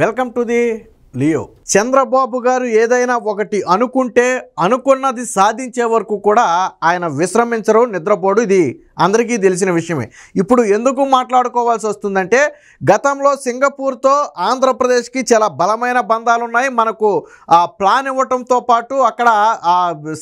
Welcome to the Leo. Chandrababu గారు ఏదైనా ఒకటి అనుకుంటే అనుకున్నది సాధించే వరకు కూడా ఆయన విశ్రమించరు, నిద్రపోడు. ఇది అందరికీ తెలిసిన విషయమే. ఇప్పుడు ఎందుకు మాట్లాడుకోవాల్సి వస్తుందంటే, గతంలో సింగపూర్తో ఆంధ్రప్రదేశ్కి చాలా బలమైన బంధాలు ఉన్నాయి. మనకు ఆ ప్లాన్ ఇవ్వటంతో పాటు అక్కడ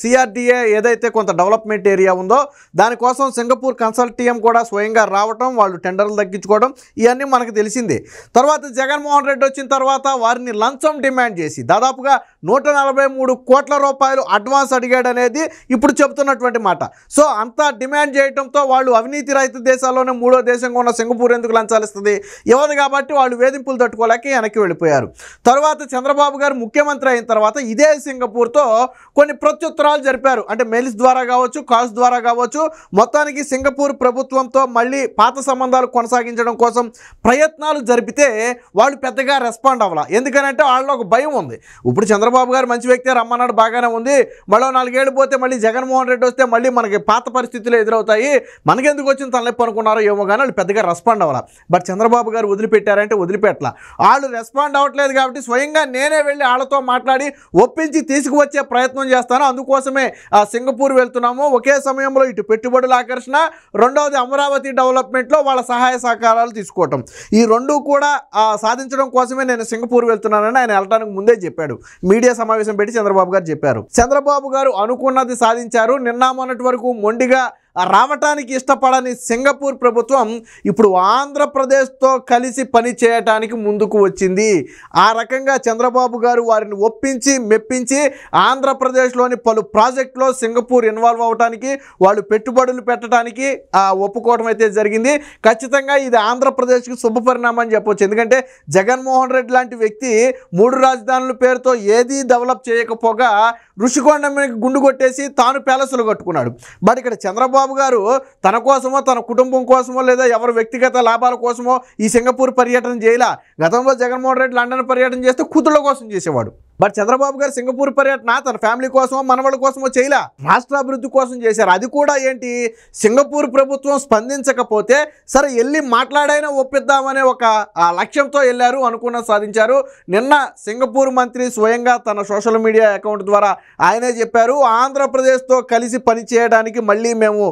సిఆర్డిఏ ఏదైతే కొంత డెవలప్మెంట్ ఏరియా ఉందో దానికోసం సింగపూర్ కన్సల్టియం కూడా స్వయంగా రావటం, వాళ్ళు టెండర్లు తగ్గించుకోవడం, ఇవన్నీ మనకు తెలిసిందే. తర్వాత జగన్మోహన్ రెడ్డి వచ్చిన తర్వాత వారిని లంచం డిమాండ్ చేసి దాదాపుగా 143 కోట్ల రూపాయలు అడ్వాన్స్ అడిగాడు అనేది ఇప్పుడు చెబుతున్నటువంటి మాట. సో అంతా డిమాండ్ చేయడంతో వాళ్ళు అవినీతి రహిత దేశాల్లోనే 3వ దేశంగా ఉన్న సింగపూర్ ఎందుకు లంచాలు ఇస్తుంది, ఇవ్వదు కాబట్టి వాళ్ళు వేధింపులు తట్టుకోలేక వెనక్కి వెళ్ళిపోయారు. తర్వాత చంద్రబాబు గారు ముఖ్యమంత్రి అయిన తర్వాత ఇదే సింగపూర్తో కొన్ని ప్రత్యుత్తరాలు జరిపారు. అంటే మెయిల్స్ ద్వారా కావచ్చు, కాల్స్ ద్వారా కావచ్చు, మొత్తానికి సింగపూర్ ప్రభుత్వంతో మళ్ళీ పాత సంబంధాలు కొనసాగించడం కోసం ప్రయత్నాలు జరిపితే వాళ్ళు పెద్దగా రెస్పాండ్ అవ్వాల. ఎందుకనంటే వాళ్ళలో ఒక భయం ఉంది. ఇప్పుడు చంద్రబాబు గారు మంచి వ్యక్తి, రమ్మన్నాడు, బాగానే ఉంది. మళ్ళీ 4 ఏళ్ళు పోతే మళ్ళీ జగన్మోహన్ రెడ్డి వస్తే మళ్ళీ మనకి పాత పరిస్థితులు ఎదురవుతాయి, మనకెందుకు వచ్చిన తలనొప్పి అనుకున్నారో ఏమో కానీ వాళ్ళు పెద్దగా రెస్పాండ్ అవ్వాల. బట్ చంద్రబాబు గారు వదిలిపెట్టారంటే వదిలిపెట్టలా. వాళ్ళు రెస్పాండ్ అవ్వట్లేదు కాబట్టి స్వయంగా నేనే వెళ్ళి వాళ్ళతో మాట్లాడి ఒప్పించి తీసుకువచ్చే ప్రయత్నం చేస్తాను. అందుకోసమే సింగపూర్ వెళ్తున్నాము. ఒకే సమయంలో ఇటు పెట్టుబడుల ఆకర్షణ, రెండవది అమరావతి డెవలప్మెంట్లో వాళ్ళ సహాయ సహకారాలు తీసుకోవటం, ఈ రెండు కూడా సాధించడం కోసమే నేను సింగపూర్ వెళ్తున్నానని ఆయన వెళ్ళడానికి ముందే చెప్పాడు. మీడియా సమావేశం పెట్టి చంద్రబాబు గారు చెప్పారు. చంద్రబాబు గారు అనుకున్నది సాధించారు. నిన్న మొన్నటి వరకు మొండిగా రావటానికి ఇష్టపడని సింగపూర్ ప్రభుత్వం ఇప్పుడు ఆంధ్రప్రదేశ్తో కలిసి పని చేయటానికి ముందుకు వచ్చింది. ఆ రకంగా చంద్రబాబు గారు వారిని ఒప్పించి మెప్పించి ఆంధ్రప్రదేశ్లోని పలు ప్రాజెక్టులో సింగపూర్ ఇన్వాల్వ్ అవడానికి, వాళ్ళు పెట్టుబడులు పెట్టడానికి ఒప్పుకోవడం అయితే జరిగింది. ఖచ్చితంగా ఇది ఆంధ్రప్రదేశ్కి శుభపరిణామం అని చెప్పొచ్చు. ఎందుకంటే జగన్మోహన్ రెడ్డి లాంటి వ్యక్తి 3 రాజధానుల పేరుతో ఏదీ డెవలప్ చేయకపోగా ఋషికొండ మీద గుండు కొట్టేసి తాను ప్యాలెస్లు కట్టుకున్నాడు. బట్ ఇక్కడ చంద్రబాబు గారు తన కోసమో, తన కుటుంబం కోసమో, లేదా ఎవరి వ్యక్తిగత లాభాల కోసమో ఈ సింగపూర్ పర్యటన చేయలా. గతంలో జగన్మోహన్ రెడ్డి లండన్ పర్యటన చేస్తే కూతుళ్ళ కోసం చేసేవాడు. బట్ చంద్రబాబు గారు సింగపూర్ పర్యటన తన ఫ్యామిలీ కోసమో, మనవాళ్ళ కోసమో చేయలా, రాష్ట్ర అభివృద్ధి కోసం చేశారు. అది కూడా ఏంటి, సింగపూర్ ప్రభుత్వం స్పందించకపోతే సరే వెళ్ళి మాట్లాడైనా ఒప్పిద్దామనే ఒక లక్ష్యంతో వెళ్ళారు, అనుకున్న సాధించారు. నిన్న సింగపూర్ మంత్రి స్వయంగా తన సోషల్ మీడియా అకౌంట్ ద్వారా ఆయనే చెప్పారు, ఆంధ్రప్రదేశ్తో కలిసి పనిచేయడానికి మళ్ళీ మేము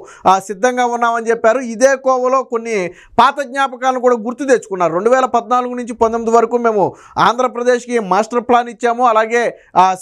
సిద్ధంగా ఉన్నామని చెప్పారు. ఇదే కోవలో కొన్ని పాత జ్ఞాపకాలను కూడా గుర్తు తెచ్చుకున్నారు. 2014 నుంచి 19 వరకు మేము ఆంధ్రప్రదేశ్కి మాస్టర్ ప్లాన్ ఇచ్చాము, అలాగే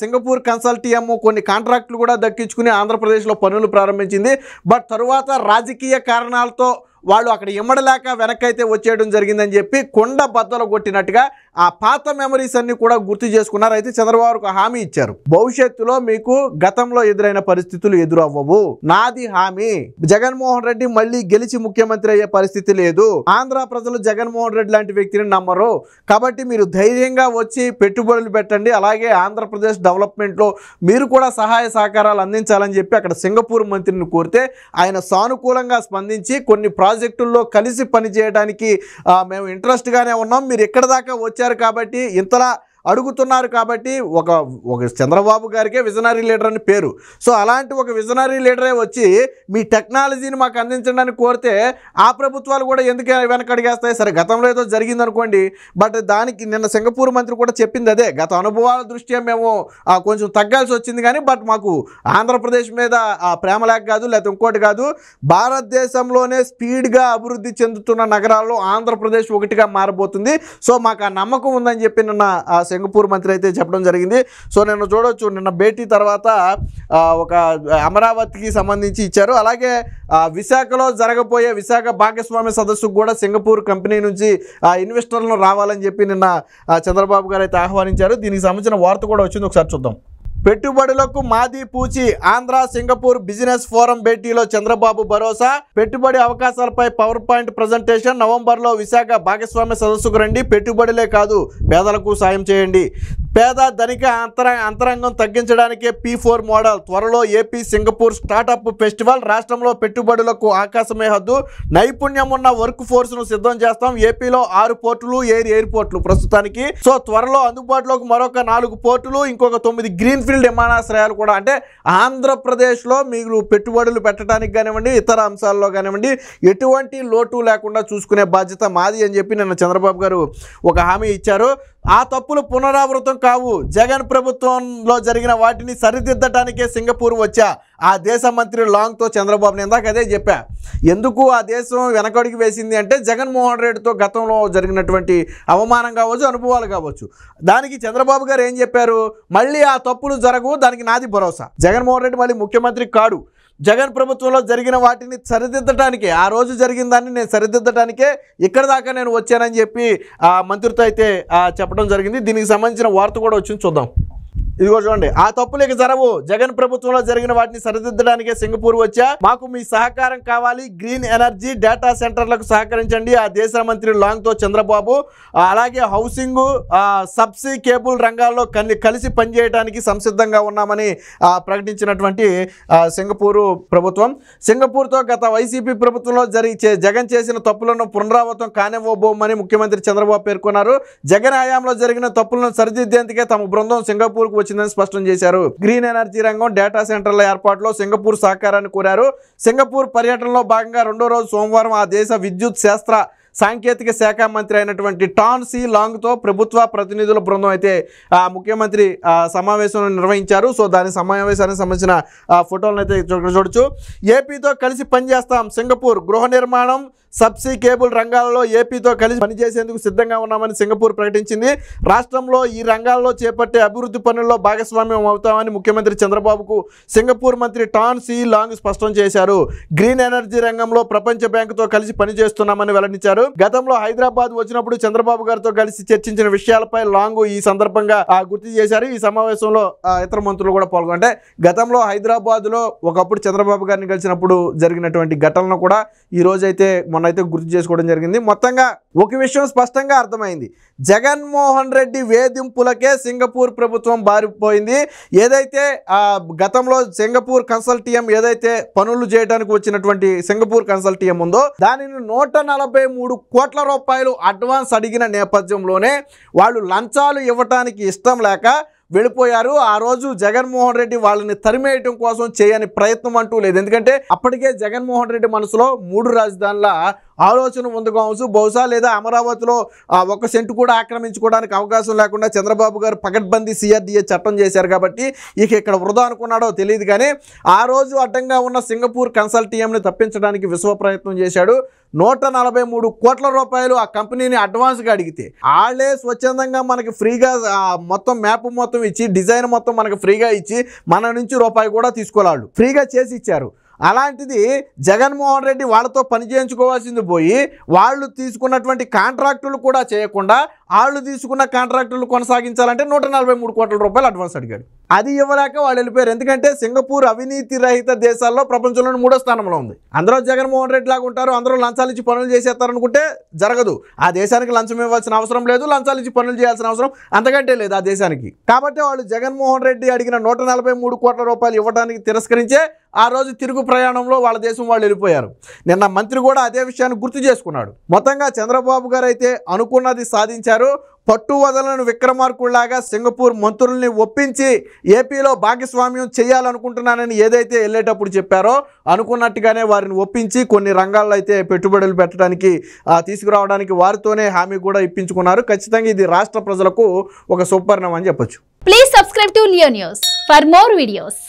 సింగపూర్ కన్సల్టియం కొన్ని కాంట్రాక్టులు కూడా దక్కించుకుని ఆంధ్రప్రదేశ్లో పనులు ప్రారంభించింది. బట్ తరువాత రాజకీయ కారణాలతో వాళ్ళు అక్కడ ఇమ్మడలేక వెనకైతే వచ్చేయడం జరిగిందని చెప్పి కొండ బద్దలు కొట్టినట్టుగా ఆ పాత మెమరీస్ అన్ని కూడా గుర్తు చేసుకున్నారు. అయితే చంద్రబాబుకు హామీ ఇచ్చారు, భవిష్యత్తులో మీకు గతంలో ఎదురైన పరిస్థితులు ఎదురవ్వవు, నాది హామీ. జగన్మోహన్ రెడ్డి మళ్ళీ గెలిచి ముఖ్యమంత్రి అయ్యే పరిస్థితి లేదు. ఆంధ్ర ప్రజలు జగన్మోహన్ రెడ్డి లాంటి వ్యక్తిని నమ్మరు, కాబట్టి మీరు ధైర్యంగా వచ్చి పెట్టుబడులు పెట్టండి, అలాగే ఆంధ్రప్రదేశ్ డెవలప్మెంట్లో మీరు కూడా సహాయ సహకారాలు అందించాలని చెప్పి అక్కడ సింగపూర్ మంత్రిని కోరితే ఆయన సానుకూలంగా స్పందించి కొన్ని ప్రాజెక్టుల్లో కలిసి పనిచేయడానికి మేము ఇంట్రెస్ట్గానే ఉన్నాం, మీరు ఎక్కడ దాకా వచ్చారు కాబట్టి ఇంతలా అడుగుతున్నారు కాబట్టి ఒక చంద్రబాబు గారికే విజనరీ లీడర్ అని పేరు. సో అలాంటి ఒక విజనరీ లీడరే వచ్చి మీ టెక్నాలజీని మాకు అందించడానికి కోరితే ఆ ప్రభుత్వాలు కూడా ఎందుకు వెనకడిగేస్తాయి. సరే గతంలో ఏదో జరిగింది అనుకోండి, బట్ దానికి నిన్న సింగపూర్ మంత్రి కూడా చెప్పింది అదే, గత అనుభవాల దృష్ట్యా మేము కొంచెం తగ్గాల్సి వచ్చింది కానీ బట్ మాకు ఆంధ్రప్రదేశ్ మీద ప్రేమ లేక కాదు, లేకపోతే ఇంకోటి కాదు, భారతదేశంలోనే స్పీడ్గా అభివృద్ధి చెందుతున్న నగరాల్లో ఆంధ్రప్రదేశ్ ఒకటిగా మారబోతుంది. సో మాకు ఆ నమ్మకం ఉందని చెప్పి నిన్న సింగపూర్ మంత్రి అయితే చెప్పడం జరిగింది. సో నేను చూడొచ్చు, నిన్న భేటీ తర్వాత ఒక అమరావతికి సంబంధించి ఇచ్చారు. అలాగే విశాఖలో జరగబోయే విశాఖ భాగస్వామ్య సదస్సుకు కూడా సింగపూర్ కంపెనీ నుంచి ఇన్వెస్టర్లను రావాలని చెప్పి నిన్న చంద్రబాబు గారు అయితే ఆహ్వానించారు. దీనికి సంబంధించిన వార్త కూడా వచ్చింది, ఒకసారి చూద్దాం. పెట్టుబడులకు మాది పూచి, ఆంధ్ర సింగపూర్ బిజినెస్ ఫోరం భేటీలో చంద్రబాబు భరోసా, పెట్టుబడి అవకాశాలపై పవర్ పాయింట్ ప్రజెంటేషన్, నవంబర్లో విశాఖ భాగస్వామ్య సదస్సుకు రండి, పెట్టుబడులే కాదు పేదలకు సాయం చేయండి, పేద ధనిక అంతరంగం తగ్గించడానికే P4 మోడల్, త్వరలో ఏపీ సింగపూర్ స్టార్టప్ ఫెస్టివల్, రాష్ట్రంలో పెట్టుబడులకు ఆకాశమే హద్దు, నైపుణ్యం ఉన్న వర్క్ ఫోర్స్ను సిద్ధం చేస్తాం, ఏపీలో 6 పోర్టులు ఎయిర్పోర్ట్లు ప్రస్తుతానికి, సో త్వరలో అందుబాటులోకి మరొక 4 పోర్టులు, ఇంకొక 9 గ్రీన్ ఫీల్డ్ విమానాశ్రయాలు కూడా. అంటే ఆంధ్రప్రదేశ్లో మీరు పెట్టుబడులు పెట్టడానికి కానివ్వండి, ఇతర అంశాల్లో కానివ్వండి ఎటువంటి లోటు లేకుండా చూసుకునే బాధ్యత మాది అని చెప్పి నిన్న చంద్రబాబు గారు ఒక హామీ ఇచ్చారు. ఆ తప్పులు పునరావృతం కావు. జగన్ ప్రభుత్వంలో జరిగిన వాటిని సరిదిద్దటానికే సింగపూర్ వచ్చా. ఆ దేశ మంత్రి లాంగ్తో చంద్రబాబుని ఇందాక అదే చెప్పా. ఎందుకు ఆ దేశం వెనకడుగు వేసింది అంటే జగన్మోహన్ రెడ్డితో గతంలో జరిగినటువంటి అవమానం కావచ్చు, అనుభవాలు కావచ్చు. దానికి చంద్రబాబు గారు ఏం చెప్పారు, మళ్ళీ ఆ తప్పులు జరగవు, దానికి నాది భరోసా. జగన్మోహన్ రెడ్డి మళ్ళీ ముఖ్యమంత్రి కాడు. జగన్ ప్రభుత్వంలో జరిగిన వాటిని సరిదిద్దటానికే, ఆ రోజు జరిగిన దాన్ని నేను సరిదిద్దటానికే ఇక్కడ దాకా నేను వచ్చానని చెప్పి ఆ మంత్రితో అయితే చెప్పడం జరిగింది. దీనికి సంబంధించిన వార్త కూడా వచ్చింది, చూద్దాం. ఇదిగో చూడండి, ఆ తప్పులు ఇక జరగవు, జగన్ ప్రభుత్వంలో జరిగిన వాటిని సరిదిద్దడానికే సింగపూర్ వచ్చా, మాకు మీ సహకారం కావాలి, గ్రీన్ ఎనర్జీ డేటా సెంటర్లకు సహకరించండి. ఆ దేశ మంత్రి లాంగ్తో చంద్రబాబు. అలాగే హౌసింగ్, సబ్సీ కేబుల్ రంగాల్లో కలిసి పనిచేయడానికి సంసిద్ధంగా ఉన్నామని ప్రకటించినటువంటి సింగపూరు ప్రభుత్వం. సింగపూర్తో గత వైసీపీ ప్రభుత్వంలో జగన్ చేసిన తప్పులను పునరావృతం కానివ్వబోమని ముఖ్యమంత్రి చంద్రబాబు పేర్కొన్నారు. జగన్ హయాంలో జరిగిన తప్పులను సరిదిద్దేందుకే తమ బృందం సింగపూర్కు వచ్చిందని స్పష్టం చేశారు. గ్రీన్ ఎనర్జీ రంగం, డేటా సెంటర్ల ఏర్పాటులో సింగపూర్ సహకారాన్ని కోరారు. సింగపూర్ పర్యటనలో భాగంగా రెండో రోజు సోమవారం ఆ దేశ విద్యుత్ శాస్త్ర సాంకేతిక శాఖ మంత్రి అయినటువంటి టాన్ సి లాంగ్తో ప్రభుత్వ ప్రతినిధుల బృందం అయితే ముఖ్యమంత్రి సమావేశం నిర్వహించారు. సో దాని సమావేశానికి సంబంధించిన ఫోటోలను అయితే చూడొచ్చు. ఏపీతో కలిసి పనిచేస్తాం, సింగపూర్ గృహ నిర్మాణం, సబ్సీ కేబుల్ రంగాలలో ఏపీతో కలిసి పనిచేసేందుకు సిద్ధంగా ఉన్నామని సింగపూర్ ప్రకటించింది. రాష్ట్రంలో ఈ రంగాల్లో చేపట్టే అభివృద్ధి పనుల్లో భాగస్వామ్యం అవుతామని ముఖ్యమంత్రి చంద్రబాబుకు సింగపూర్ మంత్రి టాన్ సి లాంగ్ స్పష్టం చేశారు. గ్రీన్ ఎనర్జీ రంగంలో ప్రపంచ బ్యాంకుతో కలిసి పనిచేస్తున్నామని వెల్లడించారు. గతంలో హైదరాబాద్ వచ్చినప్పుడు చంద్రబాబు గారితో కలిసి చర్చించిన విషయాలపై లాంగ్ ఈ సందర్భంగా గుర్తు చేశారు. ఈ సమావేశంలో ఇతర మంత్రులు కూడా పాల్గొంటే గతంలో హైదరాబాద్ లో ఒకప్పుడు చంద్రబాబు గారిని కలిసినప్పుడు జరిగినటువంటి ఘటనలు కూడా ఈ రోజైతే మొన్నైతే గుర్తు చేసుకోవడం జరిగింది. మొత్తంగా ఒక విషయం స్పష్టంగా అర్థమైంది, జగన్మోహన్ రెడ్డి వేధింపులకే సింగపూర్ ప్రభుత్వం బారిపోయింది. ఏదైతే గతంలో సింగపూర్ కన్సల్టియం ఏదైతే పనులు చేయడానికి వచ్చినటువంటి సింగపూర్ కన్సల్టియం ఉందో దానిని 143 కోట్ల రూపాయలు అడ్వాన్స్ అడిగిన నేపథ్యంలోనే వాళ్ళు లంచాలు ఇవ్వటానికి ఇష్టం లేక వెళ్ళిపోయారు. ఆ రోజు జగన్మోహన్ రెడ్డి వాళ్ళని తరిమేయటం కోసం చేయని ప్రయత్నం అంటూ లేదు. ఎందుకంటే అప్పటికే జగన్మోహన్ రెడ్డి మనసులో 3 రాజధానుల ఆలోచన ఉంది కావచ్చు. బహుశా లేదా అమరావతిలో 1 సెంటు కూడా ఆక్రమించుకోవడానికి అవకాశం లేకుండా చంద్రబాబు గారు పకడ్బందీ CRDA చట్టం చేశారు కాబట్టి ఇక ఇక్కడ వృధా అనుకున్నాడో తెలియదు. కానీ ఆ రోజు అడ్డంగా ఉన్న సింగపూర్ కన్సల్టియంని తప్పించడానికి విశ్వ ప్రయత్నం చేశాడు. 143 కోట్ల రూపాయలు ఆ కంపెనీని అడ్వాన్స్గా అడిగితే వాళ్ళే స్వచ్ఛందంగా మనకి ఫ్రీగా మొత్తం మ్యాప్ మొత్తం ఇచ్చి డిజైన్ మొత్తం మనకు ఫ్రీగా ఇచ్చి మన నుంచి రూపాయి కూడా తీసుకోవాలి, ఫ్రీగా చేసి ఇచ్చారు. అలాంటిది జగన్మోహన్ రెడ్డి వాళ్ళతో పని చేయించుకోవాల్సింది పోయి వాళ్ళు తీసుకున్నటువంటి కాంట్రాక్టులు కూడా చేయకుండా వాళ్ళు తీసుకున్న కాంట్రాక్టులు కొనసాగించాలంటే 143 కోట్ల రూపాయలు అడ్వాన్స్ అడిగాడు. అది ఇవ్వలేక వాళ్ళు వెళ్ళిపోయారు. ఎందుకంటే సింగపూర్ అవినీతి రహిత దేశాల్లో ప్రపంచంలోని 3వ స్థానంలో ఉంది. అందరూ జగన్మోహన్ రెడ్డి లాగా ఉంటారు, అందరూ లంచాలు ఇచ్చి పనులు చేసేస్తారనుకుంటే జరగదు. ఆ దేశానికి లంచం ఇవ్వాల్సిన అవసరం లేదు, లంచాలు ఇచ్చి పనులు చేయాల్సిన అవసరం అంతకంటే లేదు ఆ దేశానికి. కాబట్టి వాళ్ళు జగన్మోహన్ రెడ్డి అడిగిన 143 కోట్ల రూపాయలు ఇవ్వడానికి తిరస్కరించే ఆ రోజు తిరుగు ప్రయాణంలో వాళ్ళ దేశం వాళ్ళు వెళ్ళిపోయారు. నిన్న మంత్రి కూడా అదే విషయాన్ని గుర్తు చేసుకున్నాడు. మొత్తంగా చంద్రబాబు గారు అయితే అనుకున్నది సాధించారు. పట్టు వదలని విక్రమార్కుల్లాగా సింగపూర్ మంత్రుల్ని ఒప్పించి ఏపీలో భాగస్వామ్యం చేయాలనుకుంటున్నానని ఏదైతే వెళ్ళేటప్పుడు చెప్పారో అనుకున్నట్టుగానే వారిని ఒప్పించి కొన్ని రంగాల్లో అయితే పెట్టుబడులు పెట్టడానికి తీసుకురావడానికి వారితోనే హామీ కూడా ఇప్పించుకున్నారు. ఖచ్చితంగా ఇది రాష్ట్ర ప్రజలకు ఒక సుపరిణామం అని చెప్పొచ్చు. Please subscribe to Leo news for more videos.